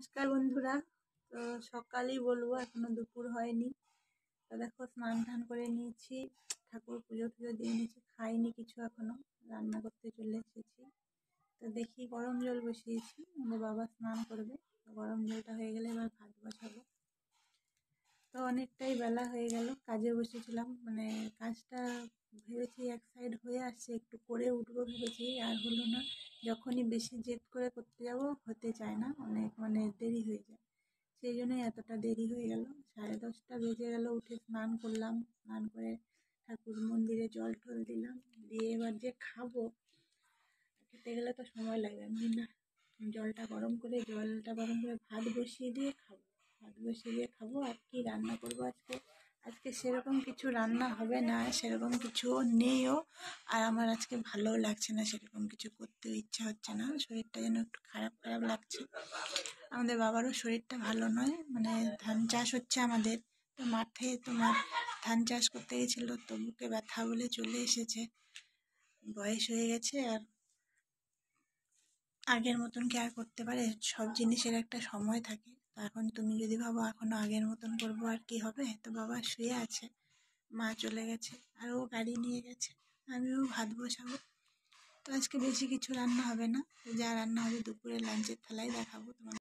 নমস্কার বন্ধুরা। তো সকালেই বলবো, এখনো দুপুর হয়নি। তো দেখো স্নান টান করে নিয়েছি, ঠাকুর পুজো টুজো দিয়ে নিয়েছি, খাইনি কিছু এখনো, রান্না করতে চলে এসেছি। তো দেখি গরম জল বসিয়েছি, আমাদের বাবা স্নান করবে, তো গরম জলটা হয়ে গেলে এবার ভাত বসাবো। তো অনেকটাই বেলা হয়ে গেল, কাজে বসেছিলাম, মানে কাজটা ভেবেছি এক সাইড হয়ে আসছে, একটু করে উঠবো ভেবেছি, আর হলো না। যখনই বেশি জেদ করে করতে যাব হতে চায় না, অনেক দেরি হয়ে যায়, সেই জন্যই এতটা দেরি হয়ে গেল। 10:30 বেজে গেল, উঠে স্নান করলাম, স্নান করে ঠাকুর মন্দিরে জল টল দিলাম, দিয়ে এবার যে খাবো, খেতে গেলে তো সময় লাগবে। আমি না, জলটা গরম করে ভাত বসিয়ে দিয়ে খাবো। আর কি রান্না করবো আজকে সেরকম কিছু রান্না হবে না, সেরকম কিছু নেইও। আর আমার আজকে ভালোও লাগছে না, সেরকম কিছু করতেও ইচ্ছা হচ্ছে না, শরীরটা যেন একটু খারাপ খারাপ লাগছে। আমাদের বাবারও শরীরটা ভালো নয়, ধান চাষ হচ্ছে আমাদের, তো মাঠে তোমার ধান চাষ করতে গেছিলো, তো বুকে ব্যথা বলে চলে এসেছে। বয়স হয়ে গেছে, আর আগের মতন কি আর করতে পারে? সব জিনিসের একটা সময় থাকে। তো এখন তুমি যদি ভাবো এখনো আগের মতন করবো, আর কি হবে? তো বাবা শুয়ে আছে, মা চলে গেছে, আর ও গাড়ি নিয়ে গেছে, আমিও ভাত বসাবো। তো আজকে বেশি কিছু রান্না হবে না, যা রান্না হবে দুপুরে লাঞ্চের থালায় দেখাবো তোমার।